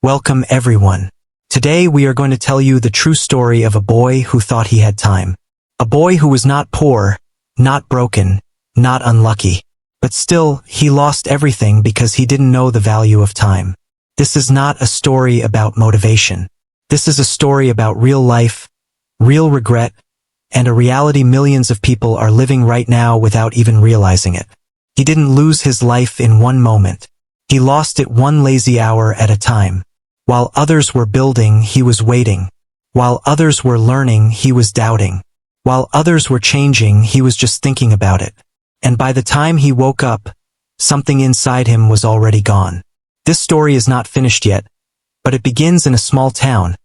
Welcome everyone. Today we are going to tell you the true story of a boy who thought he had time. A boy who was not poor, not broken, not unlucky. But still, he lost everything because he didn't know the value of time. This is not a story about motivation. This is a story about real life, real regret, and a reality millions of people are living right now without even realizing it. He didn't lose his life in one moment. He lost it one lazy hour at a time. While others were building, he was waiting. While others were learning, he was doubting. While others were changing, he was just thinking about it. And by the time he woke up, something inside him was already gone. This story is not finished yet, but it begins in a small town,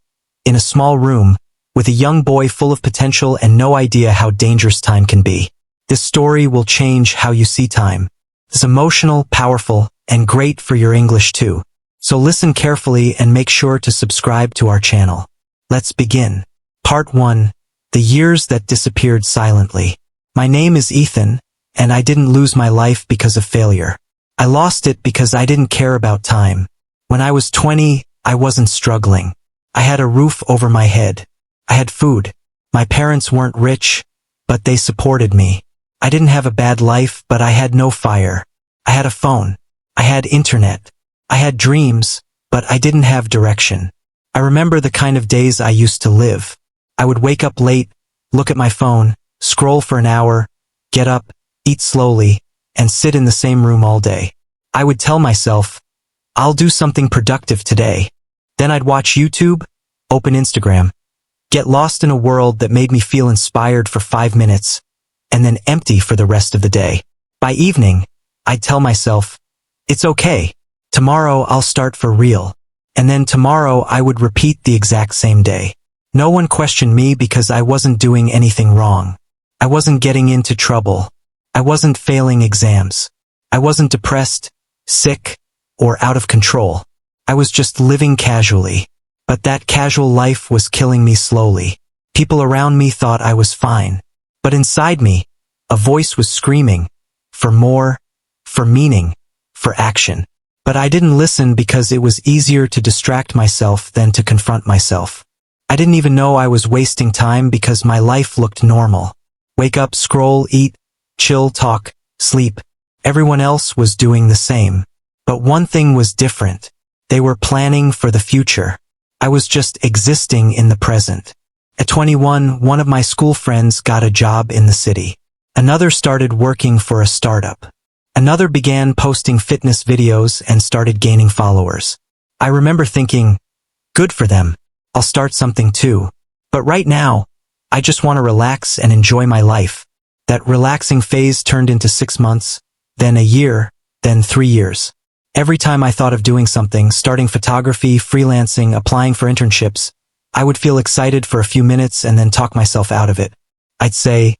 in a small room, with a young boy full of potential and no idea how dangerous time can be. This story will change how you see time. It's emotional, powerful, and great for your English too. So listen carefully and make sure to subscribe to our channel. Let's begin. Part 1. The years that disappeared silently. My name is Ethan, and I didn't lose my life because of failure. I lost it because I didn't care about time. When I was 20, I wasn't struggling. I had a roof over my head. I had food. My parents weren't rich, but they supported me. I didn't have a bad life, but I had no fire. I had a phone. I had internet. I had dreams, but I didn't have direction. I remember the kind of days I used to live. I would wake up late, look at my phone, scroll for an hour, get up, eat slowly, and sit in the same room all day. I would tell myself, I'll do something productive today. Then I'd watch YouTube, open Instagram, get lost in a world that made me feel inspired for 5 minutes, and then empty for the rest of the day. By evening, I'd tell myself, it's okay. Tomorrow I'll start for real. And then tomorrow I would repeat the exact same day. No one questioned me because I wasn't doing anything wrong. I wasn't getting into trouble. I wasn't failing exams. I wasn't depressed, sick, or out of control. I was just living casually. But that casual life was killing me slowly. People around me thought I was fine. But inside me, a voice was screaming, for more, for meaning, for action. But I didn't listen because it was easier to distract myself than to confront myself. I didn't even know I was wasting time because my life looked normal. Wake up, scroll, eat, chill, talk, sleep. Everyone else was doing the same. But one thing was different. They were planning for the future. I was just existing in the present. At 21, one of my school friends got a job in the city. Another started working for a startup. Another began posting fitness videos and started gaining followers. I remember thinking, good for them. I'll start something too. But right now, I just want to relax and enjoy my life. That relaxing phase turned into 6 months, then a year, then 3 years. Every time I thought of doing something, starting photography, freelancing, applying for internships, I would feel excited for a few minutes and then talk myself out of it. I'd say,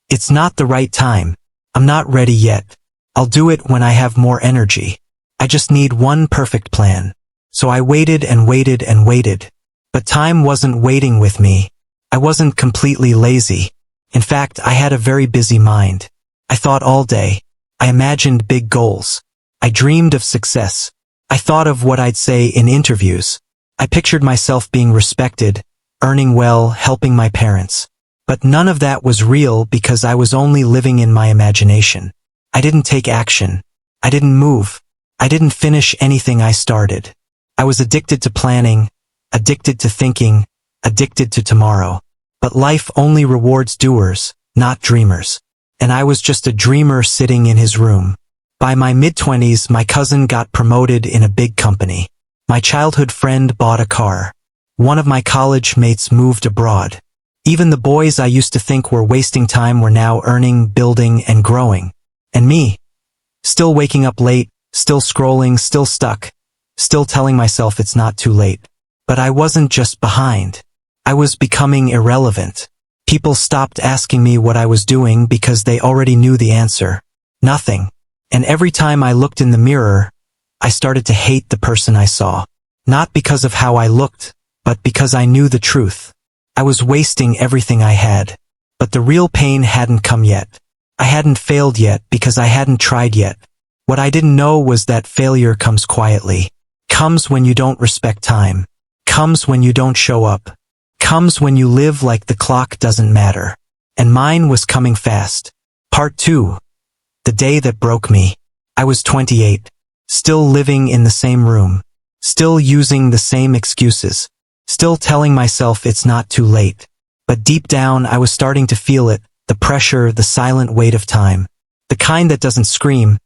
it's not the right time. I'm not ready yet. I'll do it when I have more energy. I just need one perfect plan. So I waited and waited and waited. But time wasn't waiting with me. I wasn't completely lazy. In fact, I had a very busy mind. I thought all day. I imagined big goals. I dreamed of success. I thought of what I'd say in interviews. I pictured myself being respected, earning well, helping my parents. But none of that was real because I was only living in my imagination. I didn't take action. I didn't move. I didn't finish anything I started. I was addicted to planning, addicted to thinking, addicted to tomorrow. But life only rewards doers, not dreamers. And I was just a dreamer sitting in his room. By my mid-20s, my cousin got promoted in a big company. My childhood friend bought a car. One of my college mates moved abroad. Even the boys I used to think were wasting time were now earning, building, and growing. And me, still waking up late, still scrolling, still stuck, still telling myself it's not too late. But I wasn't just behind. I was becoming irrelevant. People stopped asking me what I was doing because they already knew the answer. Nothing. And every time I looked in the mirror, I started to hate the person I saw. Not because of how I looked, but because I knew the truth. I was wasting everything I had. But the real pain hadn't come yet. I hadn't failed yet because I hadn't tried yet. What I didn't know was that failure comes quietly. Comes when you don't respect time. Comes when you don't show up. Comes when you live like the clock doesn't matter. And mine was coming fast. Part 2. The day that broke me. I was 28. Still living in the same room. Still using the same excuses. Still telling myself it's not too late. But deep down I was starting to feel it, the pressure, the silent weight of time. The kind that doesn't scream,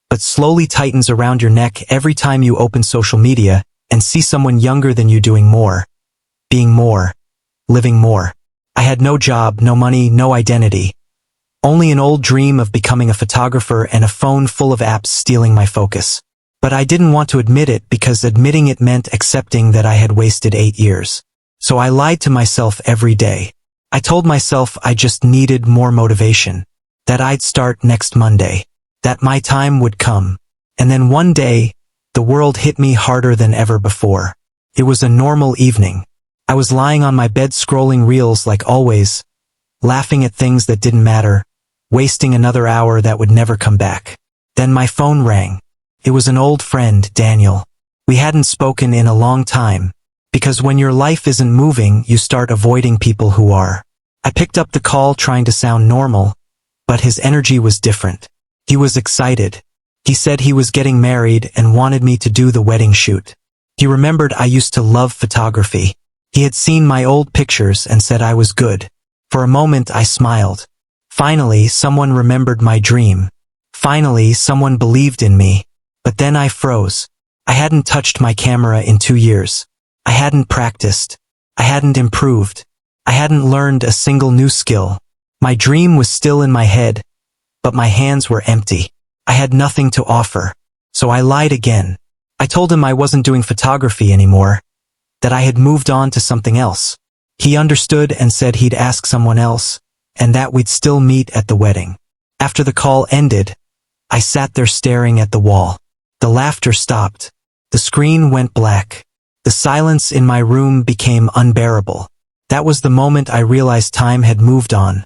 but slowly tightens around your neck every time you open social media and see someone younger than you doing more. Being more. Living more. I had no job, no money, no identity. Only an old dream of becoming a photographer and a phone full of apps stealing my focus. But I didn't want to admit it because admitting it meant accepting that I had wasted 8 years. So I lied to myself every day. I told myself I just needed more motivation. That I'd start next Monday. That my time would come. And then one day, the world hit me harder than ever before. It was a normal evening. I was lying on my bed scrolling reels like always, laughing at things that didn't matter, wasting another hour that would never come back. Then my phone rang. It was an old friend, Daniel. We hadn't spoken in a long time, because when your life isn't moving, you start avoiding people who are. I picked up the call trying to sound normal, but his energy was different. He was excited. He said he was getting married and wanted me to do the wedding shoot. He remembered I used to love photography. He had seen my old pictures and said I was good. For a moment I smiled. Finally, someone remembered my dream. Finally, someone believed in me. But then I froze. I hadn't touched my camera in 2 years. I hadn't practiced. I hadn't improved. I hadn't learned a single new skill. My dream was still in my head, but my hands were empty. I had nothing to offer. So I lied again. I told him I wasn't doing photography anymore, that I had moved on to something else. He understood and said he'd ask someone else, and that we'd still meet at the wedding. After the call ended, I sat there staring at the wall. The laughter stopped. The screen went black. The silence in my room became unbearable. That was the moment I realized time had moved on.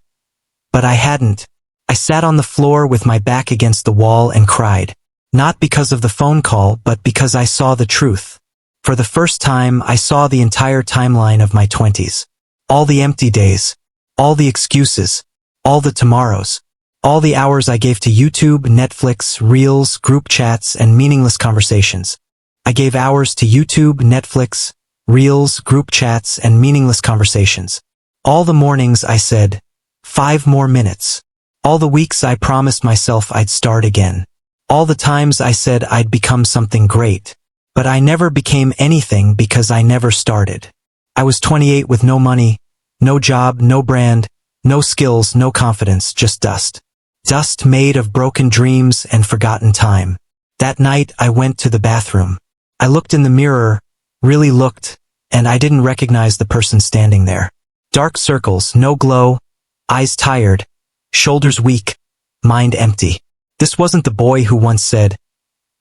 But I hadn't. I sat on the floor with my back against the wall and cried. Not because of the phone call, but because I saw the truth. For the first time, I saw the entire timeline of my 20s. All the empty days. All the excuses. All the tomorrows. All the hours I gave to YouTube, Netflix, Reels, group chats, and meaningless conversations. I gave hours to YouTube, Netflix, Reels, group chats, and meaningless conversations. All the mornings I said, 5 more minutes. All the weeks I promised myself I'd start again. All the times I said I'd become something great. But I never became anything because I never started. I was 28 with no money, no job, no brand, no skills, no confidence, just dust. Dust made of broken dreams and forgotten time. That night I went to the bathroom. I looked in the mirror, really looked, and I didn't recognize the person standing there. Dark circles, no glow, eyes tired, shoulders weak, mind empty. This wasn't the boy who once said,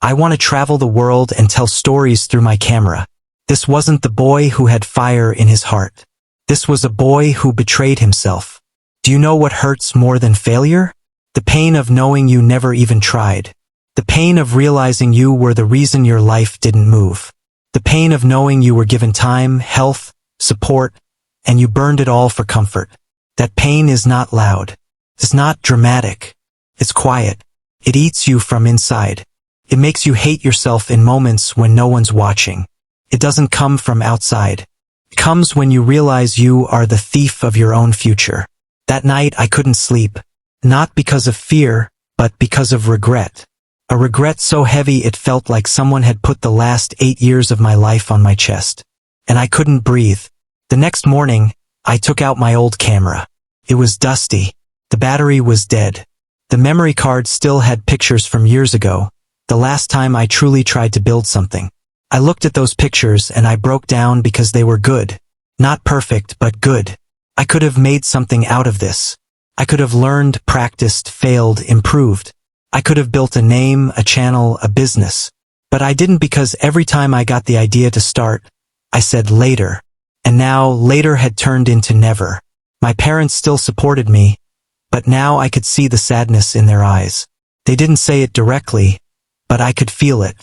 I want to travel the world and tell stories through my camera. This wasn't the boy who had fire in his heart. This was a boy who betrayed himself. Do you know what hurts more than failure? The pain of knowing you never even tried. The pain of realizing you were the reason your life didn't move. The pain of knowing you were given time, health, support, and you burned it all for comfort. That pain is not loud. It's not dramatic. It's quiet. It eats you from inside. It makes you hate yourself in moments when no one's watching. It doesn't come from outside. It comes when you realize you are the thief of your own future. That night I couldn't sleep. Not because of fear, but because of regret. A regret so heavy it felt like someone had put the last 8 years of my life on my chest. And I couldn't breathe. The next morning, I took out my old camera. It was dusty. The battery was dead. The memory card still had pictures from years ago, the last time I truly tried to build something. I looked at those pictures and I broke down because they were good. Not perfect, but good. I could have made something out of this. I could have learned, practiced, failed, improved. I could have built a name, a channel, a business. But I didn't because every time I got the idea to start, I said later. And now later had turned into never. My parents still supported me, but now I could see the sadness in their eyes. They didn't say it directly, but I could feel it.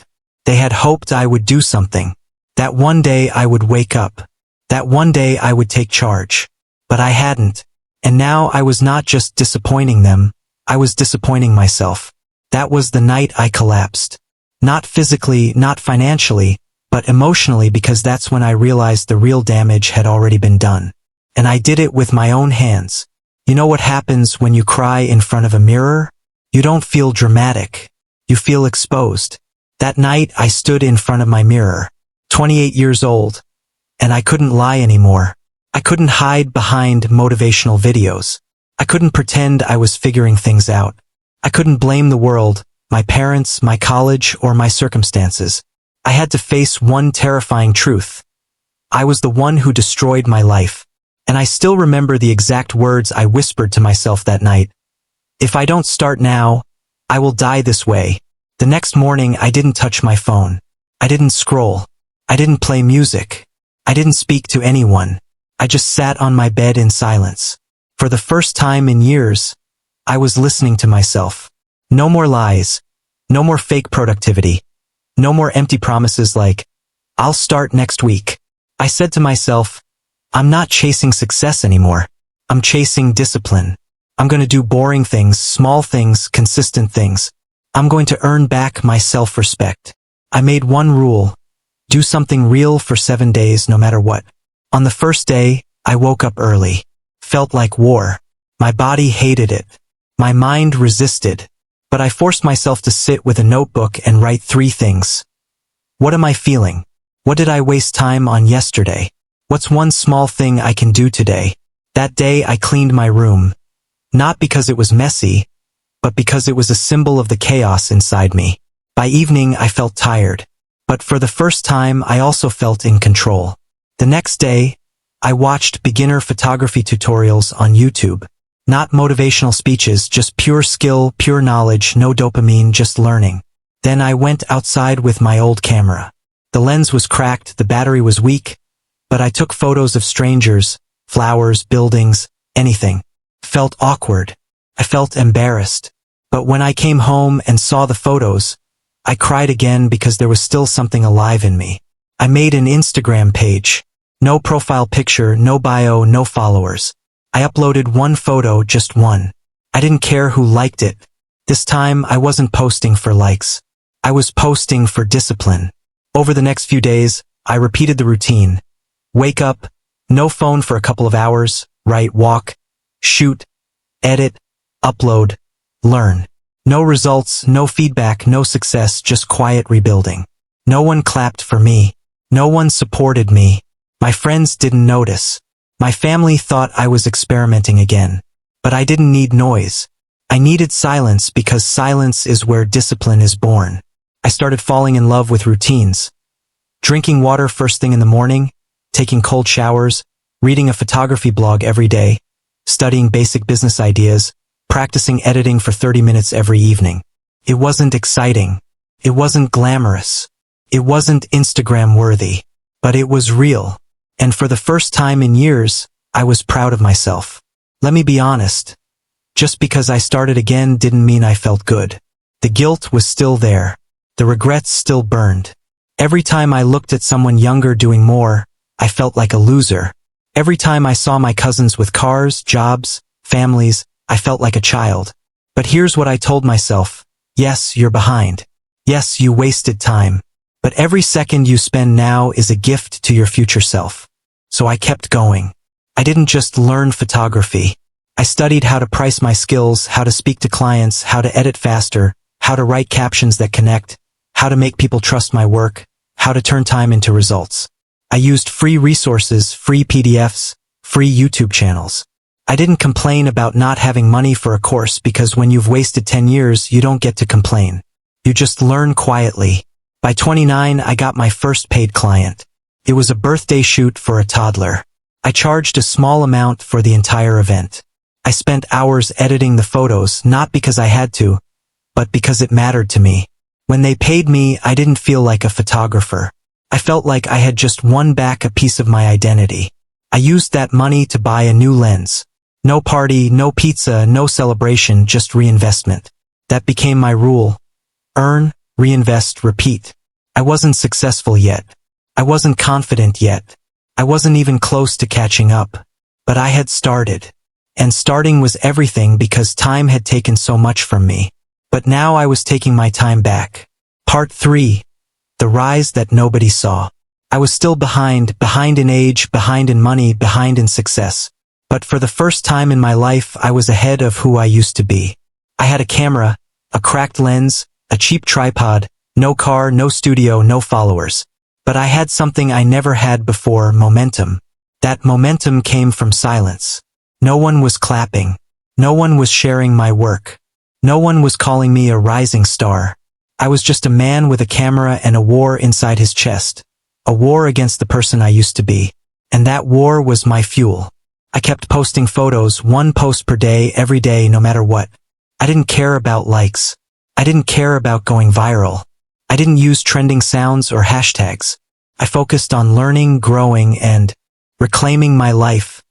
They had hoped I would do something. That one day I would wake up. That one day I would take charge. But I hadn't. And now I was not just disappointing them, I was disappointing myself. That was the night I collapsed. Not physically, not financially, but emotionally, because that's when I realized the real damage had already been done. And I did it with my own hands. You know what happens when you cry in front of a mirror? You don't feel dramatic. You feel exposed. That night I stood in front of my mirror, 28 years old, and I couldn't lie anymore. I couldn't hide behind motivational videos. I couldn't pretend I was figuring things out. I couldn't blame the world, my parents, my college, or my circumstances. I had to face one terrifying truth. I was the one who destroyed my life. And I still remember the exact words I whispered to myself that night. If I don't start now, I will die this way. The next morning I didn't touch my phone. I didn't scroll. I didn't play music. I didn't speak to anyone. I just sat on my bed in silence. For the first time in years, I was listening to myself. No more lies. No more fake productivity. No more empty promises like, I'll start next week. I said to myself, I'm not chasing success anymore. I'm chasing discipline. I'm going to do boring things, small things, consistent things. I'm going to earn back my self-respect. I made one rule. Do something real for 7 days no matter what. On the first day, I woke up early. Felt like war. My body hated it. My mind resisted. But I forced myself to sit with a notebook and write 3 things. What am I feeling? What did I waste time on yesterday? What's one small thing I can do today? That day I cleaned my room. Not because it was messy, but because it was a symbol of the chaos inside me. By evening I felt tired. But for the first time I also felt in control. The next day, I watched beginner photography tutorials on YouTube. Not motivational speeches, just pure skill, pure knowledge, no dopamine, just learning. Then I went outside with my old camera. The lens was cracked, the battery was weak, but I took photos of strangers, flowers, buildings, anything. Felt awkward. I felt embarrassed. But when I came home and saw the photos, I cried again because there was still something alive in me. I made an Instagram page. No profile picture, no bio, no followers. I uploaded one photo, just one. I didn't care who liked it. This time, I wasn't posting for likes. I was posting for discipline. Over the next few days, I repeated the routine. Wake up, no phone for a couple of hours, write, walk, shoot, edit, upload, learn. No results, no feedback, no success, just quiet rebuilding. No one clapped for me. No one supported me. My friends didn't notice. My family thought I was experimenting again. But I didn't need noise. I needed silence because silence is where discipline is born. I started falling in love with routines. Drinking water first thing in the morning, taking cold showers, reading a photography blog every day, studying basic business ideas, practicing editing for 30 minutes every evening. It wasn't exciting. It wasn't glamorous. It wasn't Instagram worthy. But it was real. And for the first time in years, I was proud of myself. Let me be honest. Just because I started again didn't mean I felt good. The guilt was still there. The regrets still burned. Every time I looked at someone younger doing more, I felt like a loser. Every time I saw my cousins with cars, jobs, families, I felt like a child. But here's what I told myself. Yes, you're behind. Yes, you wasted time. But every second you spend now is a gift to your future self. So I kept going. I didn't just learn photography. I studied how to price my skills, how to speak to clients, how to edit faster, how to write captions that connect, how to make people trust my work, how to turn time into results. I used free resources, free PDFs, free YouTube channels. I didn't complain about not having money for a course because when you've wasted 10 years, you don't get to complain. You just learn quietly. By 29, I got my first paid client. It was a birthday shoot for a toddler. I charged a small amount for the entire event. I spent hours editing the photos, not because I had to, but because it mattered to me. When they paid me, I didn't feel like a photographer. I felt like I had just won back a piece of my identity. I used that money to buy a new lens. No party, no pizza, no celebration, just reinvestment. That became my rule. Earn, reinvest, repeat. I wasn't successful yet. I wasn't confident yet. I wasn't even close to catching up. But I had started. And starting was everything because time had taken so much from me. But now I was taking my time back. Part 3. The rise that nobody saw. I was still behind in age, behind in money, behind in success. But for the first time in my life, I was ahead of who I used to be. I had a camera, a cracked lens, a cheap tripod, no car, no studio, no followers. But I had something I never had before, momentum. That momentum came from silence. No one was clapping. No one was sharing my work. No one was calling me a rising star. I was just a man with a camera and a war inside his chest. A war against the person I used to be. And that war was my fuel. I kept posting photos, 1 post per day, every day, no matter what. I didn't care about likes. I didn't care about going viral. I didn't use trending sounds or hashtags. I focused on learning, growing, and reclaiming my life.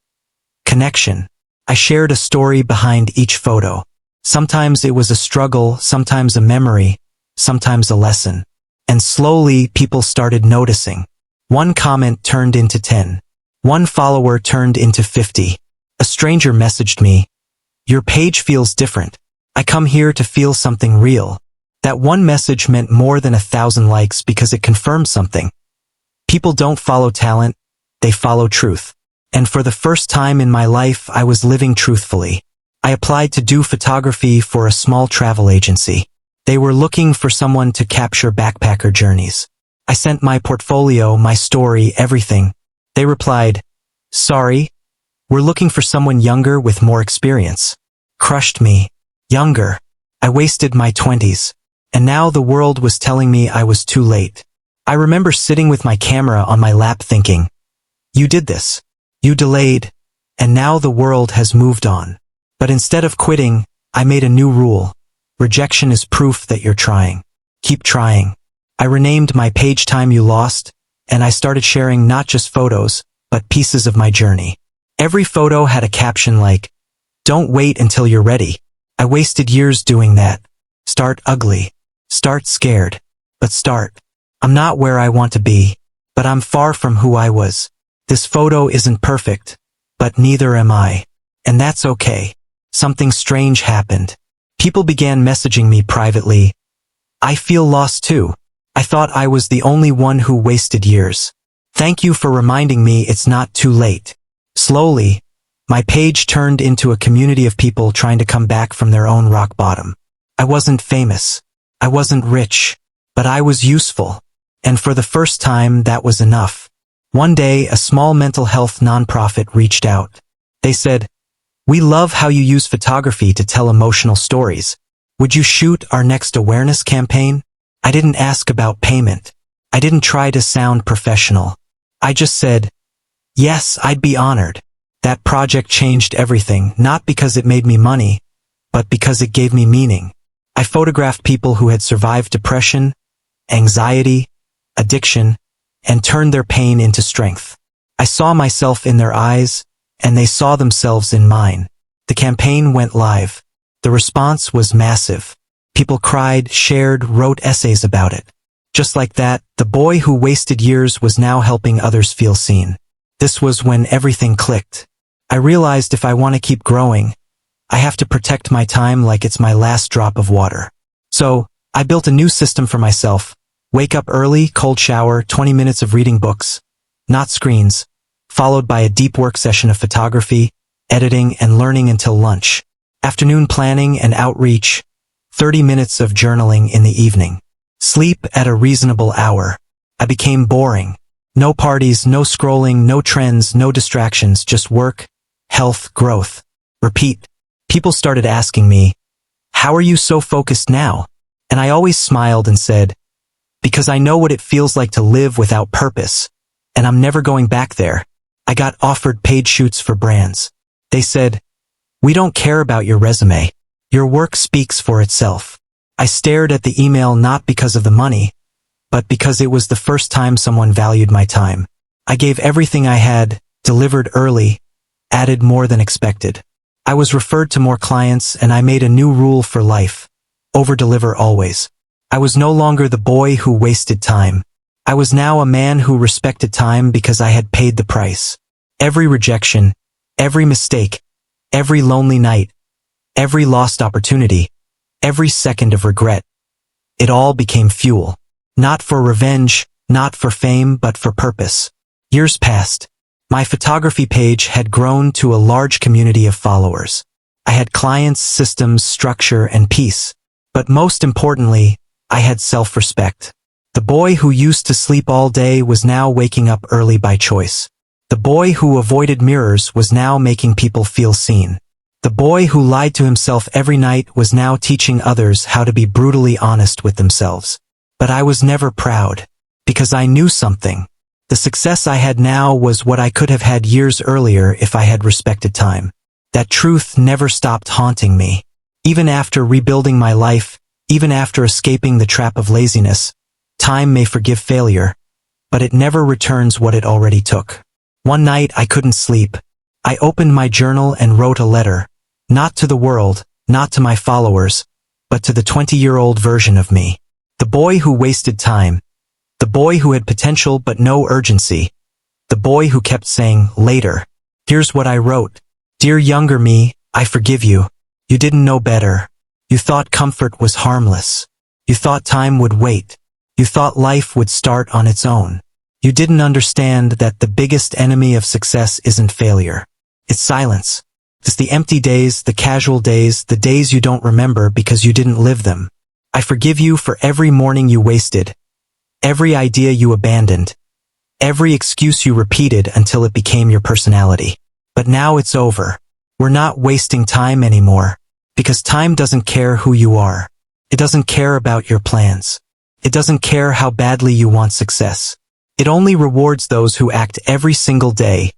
Connection. I shared a story behind each photo. Sometimes it was a struggle, sometimes a memory, sometimes a lesson. And slowly people started noticing. 1 comment turned into 10. 1 follower turned into 50. A stranger messaged me, "Your page feels different. I come here to feel something real." That one message meant more than 1,000 likes because it confirmed something. People don't follow talent, they follow truth. And for the first time in my life, I was living truthfully. I applied to do photography for a small travel agency. They were looking for someone to capture backpacker journeys. I sent my portfolio, my story, everything. They replied, "Sorry, we're looking for someone younger with more experience." Crushed me. Younger. I wasted my 20s. And now the world was telling me I was too late. I remember sitting with my camera on my lap thinking, "You did this. You delayed. And now the world has moved on." But instead of quitting, I made a new rule. Rejection is proof that you're trying. Keep trying. I renamed my page Time You Lost, and I started sharing not just photos, but pieces of my journey. Every photo had a caption like, "Don't wait until you're ready." I wasted years doing that. Start ugly. Start scared. But start. I'm not where I want to be, but I'm far from who I was. This photo isn't perfect, but neither am I. And that's okay. Something strange happened. People began messaging me privately. "I feel lost too. I thought I was the only one who wasted years. Thank you for reminding me it's not too late." Slowly, my page turned into a community of people trying to come back from their own rock bottom. I wasn't famous. I wasn't rich. But I was useful. And for the first time, that was enough. One day, a small mental health nonprofit reached out. They said, "We love how you use photography to tell emotional stories. Would you shoot our next awareness campaign?" I didn't ask about payment. I didn't try to sound professional. I just said, "Yes, I'd be honored." That project changed everything, not because it made me money, but because it gave me meaning. I photographed people who had survived depression, anxiety, addiction, and turned their pain into strength. I saw myself in their eyes, and they saw themselves in mine. The campaign went live. The response was massive. People cried, shared, wrote essays about it. Just like that, the boy who wasted years was now helping others feel seen. This was when everything clicked. I realized if I want to keep growing, I have to protect my time like it's my last drop of water. So, I built a new system for myself. Wake up early, cold shower, 20 minutes of reading books, not screens, followed by a deep work session of photography, editing, and learning until lunch. Afternoon planning and outreach, 30 minutes of journaling in the evening. Sleep at a reasonable hour. I became boring. No parties, no scrolling, no trends, no distractions, just work, health, growth. Repeat. People started asking me, "How are you so focused now?" And I always smiled and said, "Because I know what it feels like to live without purpose, and I'm never going back there." I got offered paid shoots for brands. They said, "We don't care about your resume. Your work speaks for itself." I stared at the email not because of the money, but because it was the first time someone valued my time. I gave everything I had, delivered early, added more than expected. I was referred to more clients, and I made a new rule for life. Over-deliver always. I was no longer the boy who wasted time. I was now a man who respected time because I had paid the price. Every rejection, every mistake, every lonely night, every lost opportunity, every second of regret, it all became fuel. Not for revenge, not for fame, but for purpose. Years passed. My photography page had grown to a large community of followers. I had clients, systems, structure, and peace. But most importantly, I had self-respect. The boy who used to sleep all day was now waking up early by choice. The boy who avoided mirrors was now making people feel seen. The boy who lied to himself every night was now teaching others how to be brutally honest with themselves. But I was never proud, because I knew something. The success I had now was what I could have had years earlier if I had respected time. That truth never stopped haunting me. Even after rebuilding my life, even after escaping the trap of laziness, time may forgive failure, but it never returns what it already took. One night I couldn't sleep. I opened my journal and wrote a letter, not to the world, not to my followers, but to the 20-year-old version of me. The boy who wasted time. The boy who had potential but no urgency. The boy who kept saying, later. Here's what I wrote. Dear younger me, I forgive you. You didn't know better. You thought comfort was harmless. You thought time would wait. You thought life would start on its own. You didn't understand that the biggest enemy of success isn't failure. It's silence. It's the empty days, the casual days, the days you don't remember because you didn't live them. I forgive you for every morning you wasted, every idea you abandoned, every excuse you repeated until it became your personality. But now it's over. We're not wasting time anymore, because time doesn't care who you are. It doesn't care about your plans. It doesn't care how badly you want success. It only rewards those who act every single day,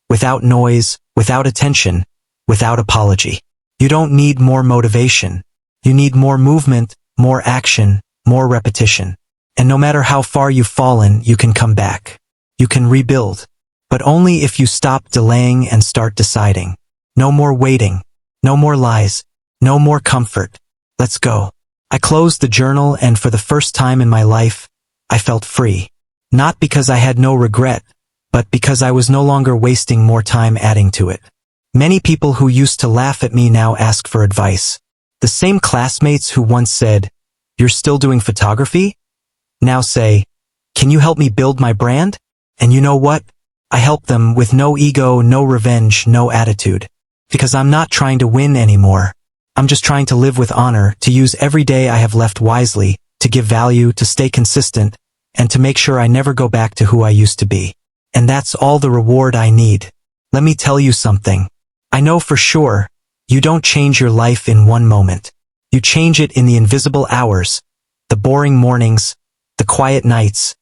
without noise, without attention, without apology. You don't need more motivation. You need more movement, more action, more repetition. And no matter how far you've fallen, you can come back. You can rebuild. But only if you stop delaying and start deciding. No more waiting. No more lies. No more comfort. Let's go. I closed the journal, and for the first time in my life, I felt free. Not because I had no regret, but because I was no longer wasting more time adding to it. Many people who used to laugh at me now ask for advice. The same classmates who once said, "You're still doing photography?" now say, "Can you help me build my brand?" And you know what? I help them with no ego, no revenge, no attitude. Because I'm not trying to win anymore. I'm just trying to live with honor, to use every day I have left wisely, to give value, to stay consistent, and to make sure I never go back to who I used to be. And that's all the reward I need. Let me tell you something. I know for sure, you don't change your life in one moment. You change it in the invisible hours, the boring mornings, the quiet nights,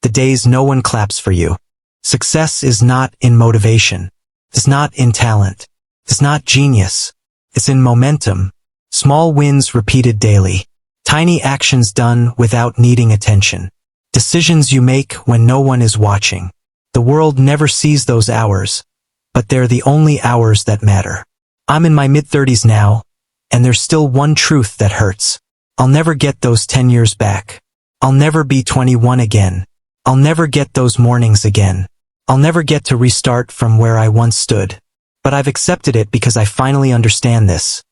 the days no one claps for you. Success is not in motivation. It's not in talent. It's not genius. It's in momentum. Small wins repeated daily. Tiny actions done without needing attention. Decisions you make when no one is watching. The world never sees those hours, but they're the only hours that matter. I'm in my mid-30s now, and there's still one truth that hurts. I'll never get those 10 years back. I'll never be 21 again. I'll never get those mornings again. I'll never get to restart from where I once stood. But I've accepted it because I finally understand this.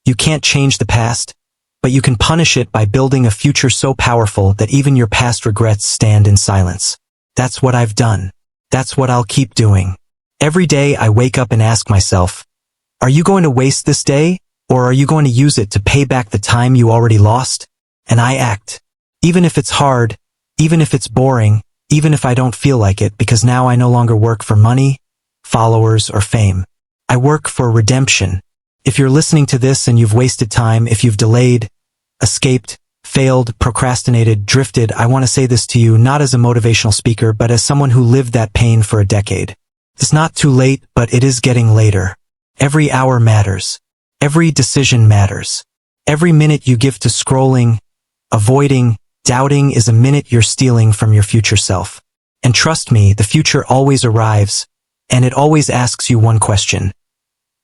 You can't change the past, but you can punish it by building a future so powerful that even your past regrets stand in silence. That's what I've done. That's what I'll keep doing. Every day I wake up and ask myself, are you going to waste this day, or are you going to use it to pay back the time you already lost? And I act. Even if it's hard, even if it's boring, even if I don't feel like it, because now I no longer work for money, followers, or fame. I work for redemption. If you're listening to this and you've wasted time, if you've delayed, escaped, failed, procrastinated, drifted, I want to say this to you not as a motivational speaker, but as someone who lived that pain for a decade. It's not too late, but it is getting later. Every hour matters. Every decision matters. Every minute you give to scrolling, avoiding, doubting is a minute you're stealing from your future self. And trust me, the future always arrives, and it always asks you one question.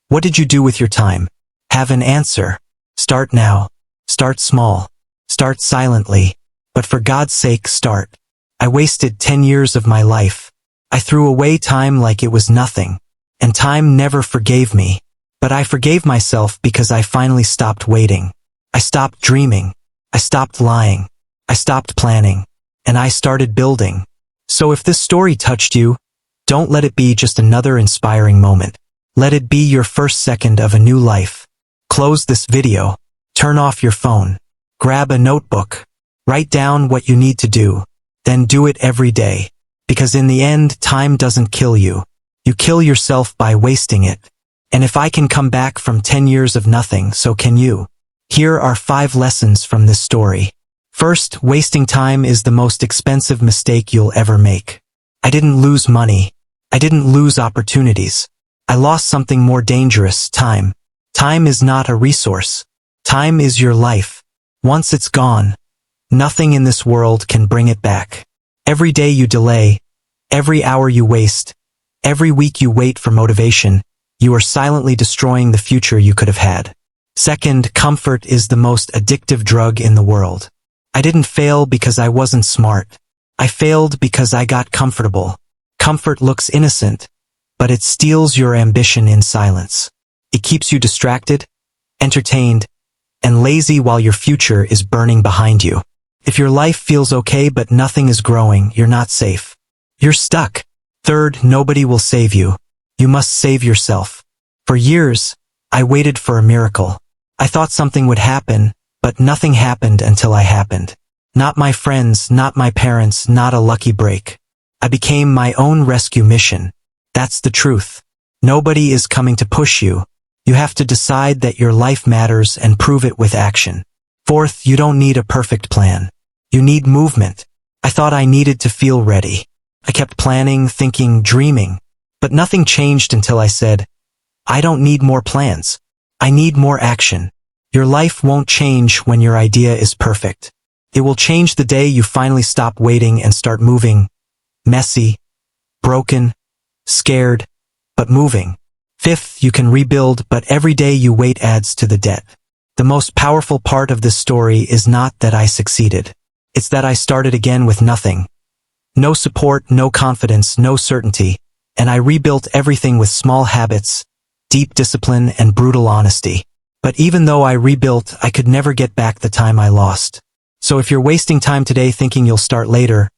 What did you do with your time? Have an answer. Start now. Start small. Start silently. But for God's sake, start. I wasted 10 years of my life. I threw away time like it was nothing. And time never forgave me. But I forgave myself because I finally stopped waiting. I stopped dreaming. I stopped lying. I stopped planning. And I started building. So if this story touched you, don't let it be just another inspiring moment. Let it be your first second of a new life. Close this video. Turn off your phone. Grab a notebook. Write down what you need to do. Then do it every day. Because in the end, time doesn't kill you. You kill yourself by wasting it. And if I can come back from 10 years of nothing, so can you. Here are 5 lessons from this story. First, wasting time is the most expensive mistake you'll ever make. I didn't lose money. I didn't lose opportunities. I lost something more dangerous, time. Time is not a resource. Time is your life. Once it's gone, nothing in this world can bring it back. Every day you delay, every hour you waste, every week you wait for motivation, you are silently destroying the future you could have had. Second, comfort is the most addictive drug in the world. I didn't fail because I wasn't smart. I failed because I got comfortable. Comfort looks innocent, but it steals your ambition in silence. It keeps you distracted, entertained, and lazy while your future is burning behind you. If your life feels okay but nothing is growing, you're not safe. You're stuck. Third, nobody will save you. You must save yourself. For years, I waited for a miracle. I thought something would happen, but nothing happened until I happened. Not my friends, not my parents, not a lucky break. I became my own rescue mission. That's the truth. Nobody is coming to push you. You have to decide that your life matters and prove it with action. Fourth, you don't need a perfect plan. You need movement. I thought I needed to feel ready. I kept planning, thinking, dreaming. But nothing changed until I said, I don't need more plans. I need more action. Your life won't change when your idea is perfect. It will change the day you finally stop waiting and start moving. Messy, broken, scared, but moving. Fifth, you can rebuild, but every day you wait adds to the debt. The most powerful part of this story is not that I succeeded. It's that I started again with nothing. No support, no confidence, no certainty, and I rebuilt everything with small habits, deep discipline, and brutal honesty. But even though I rebuilt, I could never get back the time I lost. So if you're wasting time today thinking you'll start later,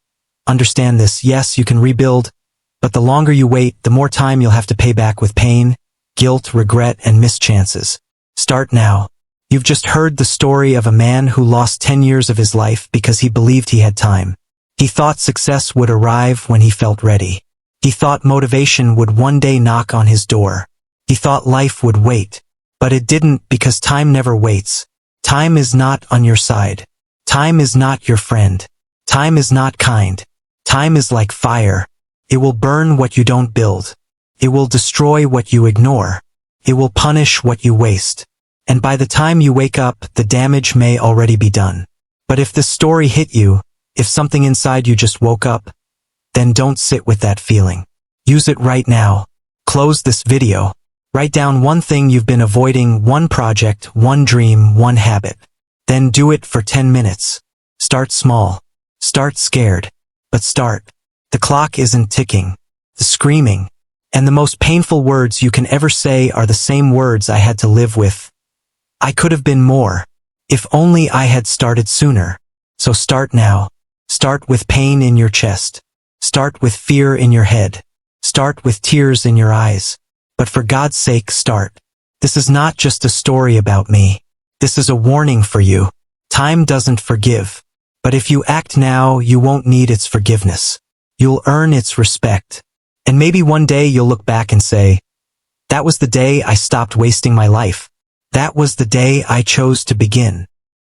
understand this: yes, you can rebuild, but the longer you wait, the more time you'll have to pay back with pain, guilt, regret, and missed chances. Start now. You've just heard the story of a man who lost 10 years of his life because he believed he had time. He thought success would arrive when he felt ready. He thought motivation would one day knock on his door. He thought life would wait. But it didn't, because time never waits. Time is not on your side. Time is not your friend. Time is not kind. Time is like fire. It will burn what you don't build. It will destroy what you ignore. It will punish what you waste. And by the time you wake up, the damage may already be done. But if this story hit you, if something inside you just woke up, then don't sit with that feeling. Use it right now. Close this video. Write down one thing you've been avoiding, one project, one dream, one habit. Then do it for 10 minutes. Start small. Start scared. But start. The clock isn't ticking. The screaming and the most painful words you can ever say are the same words I had to live with. I could have been more. If only I had started sooner. So start now. Start with pain in your chest. Start with fear in your head. Start with tears in your eyes. But for God's sake, start. This is not just a story about me. This is a warning for you. Time doesn't forgive. But if you act now, you won't need its forgiveness. You'll earn its respect. And maybe one day you'll look back and say, that was the day I stopped wasting my life. That was the day I chose to begin.